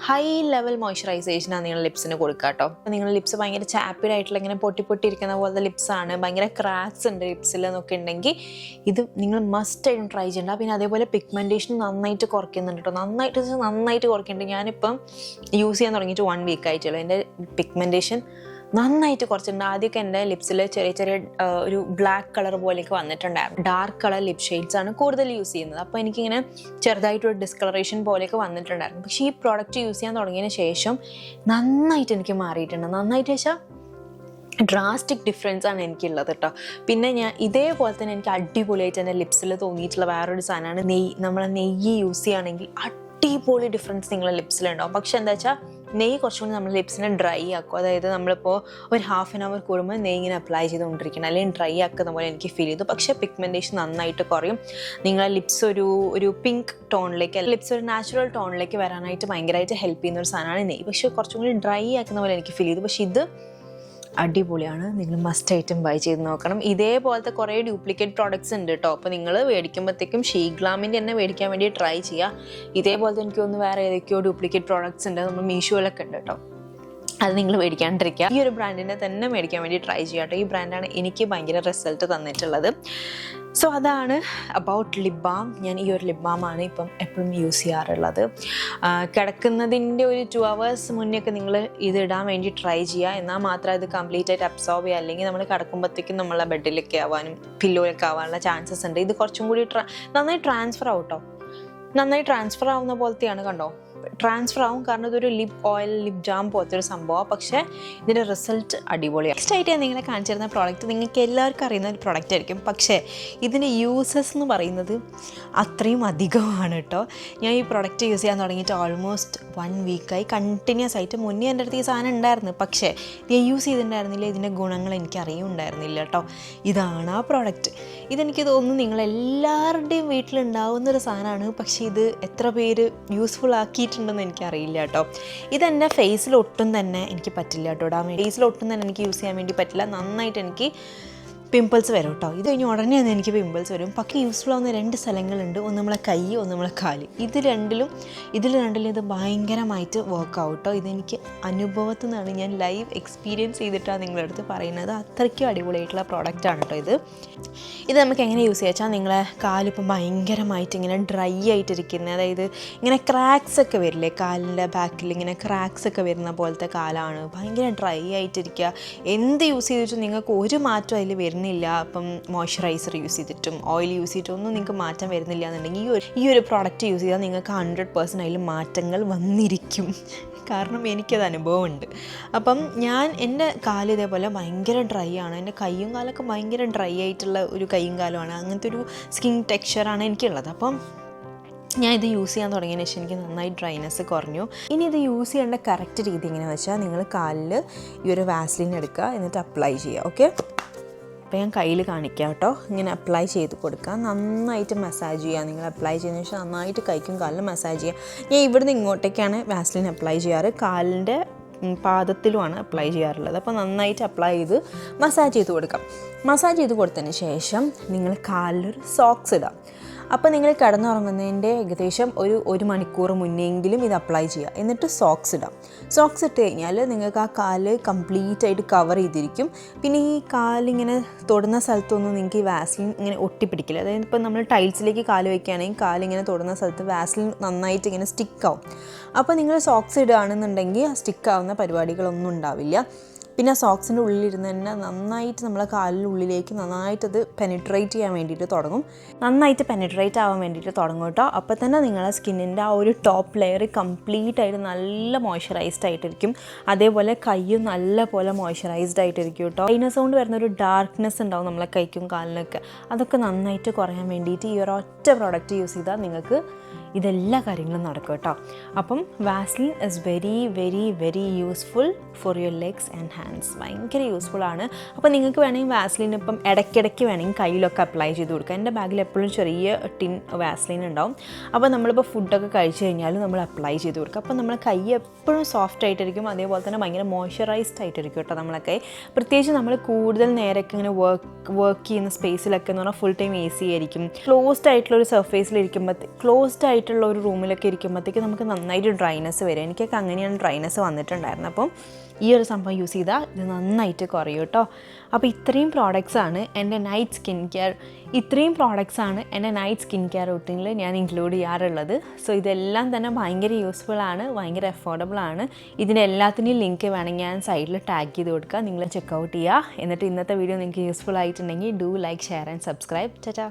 ഹൈ ലെവൽ മോയ്സ്ചറൈസേഷനാണ് നിങ്ങൾ ലിപ്സിന് കൊടുക്കുക കേട്ടോ. നിങ്ങളുടെ ലിപ്സ് ഭയങ്കര ചാപ്പിഡ് ആയിട്ടുള്ള ഇങ്ങനെ പൊട്ടിയിരിക്കുന്ന പോലത്തെ ലിപ്സാണ്, ഭയങ്കര ക്രാക്സ് ഉണ്ട് ലിപ്സിൽ എന്നൊക്കെ ഉണ്ടെങ്കിൽ ഇത് നിങ്ങൾ മസ്റ്റ് ആയിട്ടും ട്രൈ ചെയ്യണ്ട. പിന്നെ അതേപോലെ പിഗ്മെൻറ്റേഷൻ നന്നായിട്ട് കുറയ്ക്കുന്നുണ്ട് കേട്ടോ. നന്നായിട്ട് കുറയ്ക്കുന്നുണ്ട്. ഞാനിപ്പം യൂസ് ചെയ്യാൻ തുടങ്ങിയിട്ട് 1 വീക്ക് ആയിട്ടുള്ളൂ. എൻ്റെ പിഗ്മെൻറ്റേഷൻ നന്നായിട്ട് കുറച്ചിട്ടുണ്ട്. ആദ്യമൊക്കെ എൻ്റെ ലിപ്സിൽ ചെറിയ ഒരു ബ്ലാക്ക് കളർ പോലെയൊക്കെ വന്നിട്ടുണ്ടായിരുന്നു. ഡാർക്ക് കളർ ലിപ് ഷെയ്ഡ്സ് ആണ് കൂടുതൽ യൂസ് ചെയ്യുന്നത്. അപ്പോൾ എനിക്കിങ്ങനെ ചെറുതായിട്ടൊരു ഡിസ്കളറേഷൻ പോലെയൊക്കെ വന്നിട്ടുണ്ടായിരുന്നു. പക്ഷേ ഈ പ്രോഡക്റ്റ് യൂസ് ചെയ്യാൻ തുടങ്ങിയതിന് ശേഷം നന്നായിട്ട് എനിക്ക് മാറിയിട്ടുണ്ട്. നന്നായിട്ട് വെച്ചാൽ ഡ്രാസ്റ്റിക് ഡിഫറൻസ് ആണ് എനിക്കുള്ളത് കേട്ടോ. പിന്നെ ഞാൻ ഇതേപോലെ തന്നെ എനിക്ക് അടിപൊളിയായിട്ട് എൻ്റെ ലിപ്സിൽ തോന്നിയിട്ടുള്ള വേറൊരു സാധനമാണ് നെയ്യ്. നമ്മൾ നെയ്യ് യൂസ് ചെയ്യുകയാണെങ്കിൽ അടിപൊളി ഡിഫറൻസ് നിങ്ങളുടെ ലിപ്സിലുണ്ടാവും. പക്ഷെ എന്താ വെച്ചാൽ നെയ്യ് കുറച്ചും കൂടി നമ്മൾ ലിപ്സിനെ ഡ്രൈ ആക്കും. അതായത് നമ്മളിപ്പോൾ ഒരു ഹാഫ് ആൻ അവർ കൂടുമ്പോൾ നെയ്യ് ഇങ്ങനെ അപ്ലൈ ചെയ്തുകൊണ്ടിരിക്കണം, അല്ലെങ്കിൽ ഡ്രൈ ആക്കുന്ന പോലെ എനിക്ക് ഫീൽ ചെയ്തു. പക്ഷേ പിഗ്മെൻറ്റേഷൻ നന്നായിട്ട് കുറയും. നിങ്ങളെ ലിപ്സ് ഒരു പിങ്ക് ടോണിലേക്ക്, ലിപ്സ് ഒരു നാച്ചുറൽ ടോണിലേക്ക് വരാനായിട്ട് ഭയങ്കരമായിട്ട് ഹെൽപ്പ് ചെയ്യുന്ന ഒരു സാധനമാണ് നെയ്യ്. പക്ഷേ കുറച്ചും കൂടി ഡ്രൈ ആക്കുന്ന പോലെ എനിക്ക് ഫീൽ ചെയ്തു. പക്ഷേ ഇത് അടിപൊളിയാണ്, നിങ്ങൾ മസ്റ്റായിട്ടും ബൈ ചെയ്ത് നോക്കണം. ഇതേപോലത്തെ കുറേ ഡ്യൂപ്ലിക്കേറ്റ് പ്രോഡക്റ്റ്സ് ഉണ്ട് കേട്ടോ. അപ്പോൾ നിങ്ങൾ മേടിക്കുമ്പോഴത്തേക്കും ഷീഗ്ലാമിൻ്റെ തന്നെ മേടിക്കാൻ വേണ്ടി ട്രൈ ചെയ്യുക. ഇതേപോലത്തെ എനിക്ക് തോന്നുന്നു വേറെ ഏതൊക്കെയോ ഡ്യൂപ്ലിക്കേറ്റ് പ്രോഡക്റ്റ്സ് ഉണ്ട്, നമ്മൾ മീഷോയിലൊക്കെ ഉണ്ട് കേട്ടോ. അത് നിങ്ങൾ മേടിക്കാണ്ടിരിക്കുക. ഈ ഒരു ബ്രാൻഡിനെ തന്നെ മേടിക്കാൻ വേണ്ടി ട്രൈ ചെയ്യുക കേട്ടോ. ഈ ബ്രാൻഡാണ് എനിക്ക് ഭയങ്കര റിസൾട്ട് തന്നിട്ടുള്ളത്. സോ അതാണ് അബൌട്ട് ലിപ് ബാം. ഞാൻ ഈ ഒരു ലിപ് ബാമാണ് ഇപ്പം എപ്പോഴും യൂസ് ചെയ്യാറുള്ളത്. കിടക്കുന്നതിൻ്റെ ഒരു 2 hours മുന്നേയൊക്കെ നിങ്ങൾ ഇത് ഇടാൻ വേണ്ടി ട്രൈ ചെയ്യുക. എന്നാൽ മാത്രമേ ഇത് കംപ്ലീറ്റ് ആയിട്ട് അബ്സോർബ് ചെയ്യുക. അല്ലെങ്കിൽ നമ്മൾ കിടക്കുമ്പോഴത്തേക്കും നമ്മളെ ബെഡിലൊക്കെ ആവാനും പില്ലോയിലൊക്കെ ആവാനുള്ള ചാൻസസ് ഉണ്ട്. ഇത് കുറച്ചും കൂടി നന്നായി ട്രാൻസ്ഫർ ആവും കേട്ടോ. നന്നായി ട്രാൻസ്ഫർ ആവുന്ന പോലത്തെയാണ്, കണ്ടോ, ട്രാൻസ്ഫർ ആവും. കാരണം ഇതൊരു ലിപ് ഓയിൽ, ലിപ് ജാം പോലത്തെ ഒരു സംഭവമാണ്. പക്ഷേ ഇതിൻ്റെ റിസൾട്ട് അടിപൊളിയാണ്. നെക്സ്റ്റ് ആയിട്ട് ഞാൻ നിങ്ങളെ കാണിച്ചിരുന്ന പ്രോഡക്റ്റ് നിങ്ങൾക്ക് എല്ലാവർക്കും അറിയുന്ന ഒരു പ്രോഡക്റ്റ് ആയിരിക്കും. പക്ഷേ ഇതിൻ്റെ യൂസസ് എന്ന് പറയുന്നത് അത്രയും അധികമാണ് കേട്ടോ. ഞാൻ ഈ പ്രോഡക്റ്റ് യൂസ് ചെയ്യാൻ തുടങ്ങിയിട്ട് ഓൾമോസ്റ്റ് 1 വീക്കായി കണ്ടിന്യൂസ് ആയിട്ട്. മുന്നേ എൻ്റെ അടുത്ത് ഈ സാധനം ഉണ്ടായിരുന്നു, പക്ഷേ ഇത് യൂസ് ചെയ്തിട്ടുണ്ടായിരുന്നില്ല. ഇതിൻ്റെ ഗുണങ്ങൾ എനിക്ക് അറിയുണ്ടായിരുന്നില്ല കേട്ടോ. ഇതാണ് ആ പ്രോഡക്റ്റ്. ഇതെനിക്ക് തോന്നുന്നു നിങ്ങളെല്ലാവരുടെയും വീട്ടിലുണ്ടാവുന്നൊരു സാധനമാണ്. പക്ഷേ ഇത് എത്ര പേര് യൂസ്ഫുൾ ആക്കിയിട്ടുണ്ടെന്ന് എനിക്കറിയില്ല കേട്ടോ. ഇതെൻ്റെ ഫേസിലൊട്ടും തന്നെ എനിക്ക് പറ്റില്ല കേട്ടോ ഇടാൻ വേണ്ടി. ഫേസിലൊട്ടും തന്നെ എനിക്ക് യൂസ് ചെയ്യാൻ വേണ്ടി പറ്റില്ല. നന്നായിട്ട് എനിക്ക് പിമ്പിൾസ് വരും കേട്ടോ. ഇത് കഴിഞ്ഞ് ഉടനെ തന്നെ എനിക്ക് പിമ്പിൾസ് വരും. പക്ഷേ യൂസ്ഫുൾ ആവുന്ന 2 സ്ഥലങ്ങളുണ്ട്. ഒന്ന് നമ്മളെ കൈ, ഒന്ന് നമ്മളെ കാല്. ഇതിൽ രണ്ടിലും ഇത് ഭയങ്കരമായിട്ട് വർക്കാവും കേട്ടോ. ഇതെനിക്ക് അനുഭവത്തിൽ നിന്നാണ്, ഞാൻ ലൈവ് എക്സ്പീരിയൻസ് ചെയ്തിട്ടാണ് നിങ്ങളുടെ അടുത്ത് പറയുന്നത്. അത്രയ്ക്കും അടിപൊളിയായിട്ടുള്ള പ്രോഡക്റ്റാണ് കേട്ടോ ഇത് നമുക്ക് എങ്ങനെ യൂസ് ചെയ്യാച്ചാൽ, നിങ്ങളെ കാലിപ്പം ഭയങ്കരമായിട്ട് ഇങ്ങനെ ഡ്രൈ ആയിട്ടിരിക്കുന്നത്, അതായത് ഇങ്ങനെ ക്രാക്സ് ഒക്കെ വരില്ലേ കാലിൻ്റെ ബാക്കിൽ, ഇങ്ങനെ ക്രാക്സ് ഒക്കെ വരുന്ന പോലത്തെ കാലാണ്, ഭയങ്കര ഡ്രൈ ആയിട്ടിരിക്കുക. എന്ത് യൂസ് ചെയ്തിട്ടും നിങ്ങൾക്ക് ഒരു മാറ്റം അതിൽ വരുന്നില്ല. ഇപ്പം മോയ്സ്ചറൈസർ യൂസ് ചെയ്തിട്ടും ഓയിൽ യൂസ് ചെയ്തിട്ടും ഒന്നും നിങ്ങൾക്ക് മാറ്റം വരുന്നില്ല എന്നുണ്ടെങ്കിൽ ഈ ഒരു പ്രോഡക്റ്റ് യൂസ് ചെയ്താൽ നിങ്ങൾക്ക് 100% അതിൽ മാറ്റങ്ങൾ വന്നിരിക്കും. കാരണം എനിക്കത് അനുഭവമുണ്ട്. അപ്പം എൻ്റെ കാല് ഇതേപോലെ ഭയങ്കര ഡ്രൈ ആണ്. എൻ്റെ കയ്യും കാലൊക്കെ ഭയങ്കര ഡ്രൈ ആയിട്ടുള്ള ഒരു കയ്യും കാലുമാണ്. അങ്ങനത്തെ ഒരു സ്കിൻ ടെക്സ്ചറാണ് എനിക്കുള്ളത്. അപ്പം ഞാൻ ഇത് യൂസ് ചെയ്യാൻ തുടങ്ങിയതിന് ശേഷം എനിക്ക് നന്നായി ഡ്രൈനെസ് കുറഞ്ഞു. ഇനി ഇത് യൂസ് ചെയ്യേണ്ട കറക്റ്റ് രീതി എങ്ങനെയാണെന്ന് വെച്ചാൽ, നിങ്ങൾ കാലിൽ ഈ ഒരു വാസ്ലിൻ എടുക്കുക, എന്നിട്ട് അപ്ലൈ ചെയ്യുക. ഓക്കെ, അപ്പോൾ ഞാൻ കയ്യിൽ കാണിക്കാം കേട്ടോ. ഇങ്ങനെ അപ്ലൈ ചെയ്ത് കൊടുക്കുക, നന്നായിട്ട് മസാജ് ചെയ്യുക. നിങ്ങൾ അപ്ലൈ ചെയ്തതിന് ശേഷം നന്നായിട്ട് കൈക്കും കാലിലും മസാജ് ചെയ്യുക. ഞാൻ ഇവിടുന്ന് ഇങ്ങോട്ടേക്കാണ് വാസ്ലിൻ അപ്ലൈ ചെയ്യാറ്, കാലിൻ്റെ പാദത്തിലുമാണ് അപ്ലൈ ചെയ്യാറുള്ളത്. അപ്പോൾ നന്നായിട്ട് അപ്ലൈ ചെയ്ത് മസാജ് ചെയ്ത് കൊടുക്കാം. മസാജ് ചെയ്ത് കൊടുത്തതിന് ശേഷം നിങ്ങൾ കാലിലൊരു സോക്സ് ഇടാം. അപ്പോൾ നിങ്ങൾ കിടന്നുറങ്ങുന്നതിൻ്റെ ഏകദേശം ഒരു മണിക്കൂർ മുന്നെങ്കിലും ഇത് അപ്ലൈ ചെയ്യുക. എന്നിട്ട് സോക്സ് ഇടാം. സോക്സ് ഇട്ട് കഴിഞ്ഞാൽ നിങ്ങൾക്ക് ആ കാല് കംപ്ലീറ്റ് ആയിട്ട് കവർ ചെയ്തിരിക്കും. പിന്നെ ഈ കാലിങ്ങനെ തൊടുന്ന സ്ഥലത്തൊന്നും നിങ്ങൾക്ക് ഈ വാസ്ലിൻ ഇങ്ങനെ ഒട്ടിപ്പിടിക്കില്ല. അതായത് ഇപ്പോൾ നമ്മൾ ടൈൽസിലേക്ക് കാല് വയ്ക്കുകയാണെങ്കിൽ കാലിങ്ങനെ തൊടുന്ന സ്ഥലത്ത് വാസ്ലിൻ നന്നായിട്ട് ഇങ്ങനെ സ്റ്റിക്കാവും. അപ്പോൾ നിങ്ങൾ സോക്സ് ഇടുകയാണെന്നുണ്ടെങ്കിൽ ആ സ്റ്റിക്കാവുന്ന പരിപാടികളൊന്നും ഉണ്ടാവില്ല. പിന്നെ സോക്സിൻ്റെ ഉള്ളിലിരുന്ന് തന്നെ നന്നായിട്ട് നമ്മളെ കാലിനുള്ളിലേക്ക് നന്നായിട്ടത് പെനിട്രേറ്റ് ചെയ്യാൻ വേണ്ടിയിട്ട് തുടങ്ങും. നന്നായിട്ട് പെനിട്രേറ്റ് ആവാൻ വേണ്ടിയിട്ട് തുടങ്ങും കേട്ടോ. അപ്പോൾ തന്നെ നിങ്ങളെ സ്കിന്നിൻ്റെ ആ ഒരു ടോപ്പ് ലെയർ കംപ്ലീറ്റ് ആയിട്ട് നല്ല മോയ്സ്ചറൈസ്ഡ് ആയിട്ടിരിക്കും. അതേപോലെ കൈയും നല്ല പോലെ മോയ്സ്ചറൈസ്ഡ് ആയിട്ടിരിക്കും കേട്ടോ. ഡ്രൈനെസ് കൊണ്ട് വരുന്ന ഒരു ഡാർക്ക്നെസ് ഉണ്ടാവും നമ്മളെ കൈക്കും കാലിനൊക്കെ. അതൊക്കെ നന്നായിട്ട് കുറയാൻ വേണ്ടിയിട്ട് ഈ ഒരു ഒറ്റ പ്രോഡക്റ്റ് യൂസ് ചെയ്താൽ നിങ്ങൾക്ക് ഇതെല്ലാ കാര്യങ്ങളും നടക്കും കേട്ടോ. അപ്പം Vaseline is very very very useful for your legs and hands. ഭയങ്കര യൂസ്ഫുൾ ആണ്. അപ്പോൾ നിങ്ങൾക്ക് വേണമെങ്കിൽ വാസ്ലിൻ ഇപ്പം ഇടയ്ക്കിടയ്ക്ക് വേണമെങ്കിൽ കയ്യിലൊക്കെ അപ്ലൈ ചെയ്ത് കൊടുക്കുക. എൻ്റെ ബാഗിൽ എപ്പോഴും ചെറിയ ടിൻ വാസ്ലിൻ ഉണ്ടാവും. അപ്പോൾ നമ്മളിപ്പോൾ ഫുഡൊക്കെ കഴിച്ച് കഴിഞ്ഞാൽ നമ്മൾ അപ്ലൈ ചെയ്ത് കൊടുക്കുക. അപ്പോൾ നമ്മളെ കൈ എപ്പോഴും സോഫ്റ്റ് ആയിട്ടിരിക്കും. അതേപോലെ തന്നെ ഭയങ്കര മോയ്സ്ചറൈസ്ഡ് ആയിട്ടിരിക്കും കേട്ടോ നമ്മളെ കൈ. പ്രത്യേകിച്ച് നമ്മൾ കൂടുതൽ നേരമൊക്കെ ഇങ്ങനെ വർക്ക് ചെയ്യുന്ന സ്പേസിലൊക്കെ എന്ന് പറഞ്ഞാൽ ഫുൾ ടൈം AC ആയിരിക്കും. ക്ലോസ്ഡ് ആയിട്ടുള്ള ഒരു സർഫേസിലിരിക്കുമ്പോൾ ആയിട്ടുള്ള ഒരു റൂമിലൊക്കെ ഇരിക്കുമ്പോഴത്തേക്ക് നമുക്ക് നന്നായിട്ട് ഡ്രൈനെസ് വരും. എനിക്കൊക്കെ അങ്ങനെയാണ് ഡ്രൈനെസ് വന്നിട്ടുണ്ടായിരുന്നത്. അപ്പം ഈ ഒരു സംഭവം യൂസ് ചെയ്താൽ ഇത് നന്നായിട്ട് കുറയും കേട്ടോ. അപ്പോൾ ഇത്രയും പ്രോഡക്റ്റ്സാണ് എൻ്റെ നൈറ്റ് സ്കിൻ കെയർ റൂട്ടീനിൽ ഞാൻ ഇൻക്ലൂഡ് ചെയ്യാറുള്ളത്. സോ ഇതെല്ലാം തന്നെ ഭയങ്കര യൂസ്ഫുൾ ആണ്, ഭയങ്കര അഫോർഡബിൾ ആണ്. ഇതിൻ്റെ എല്ലാത്തിൻ്റെയും ലിങ്ക് വേണമെങ്കിൽ ഞാൻ സൈഡിൽ ടാഗ് ചെയ്ത് കൊടുക്കുക. നിങ്ങൾ ചെക്കൗട്ട് ചെയ്യുക. എന്നിട്ട് ഇന്നത്തെ വീഡിയോ നിങ്ങൾക്ക് യൂസ്ഫുൾ ആയിട്ടുണ്ടെങ്കിൽ do like, share and subscribe. Tata.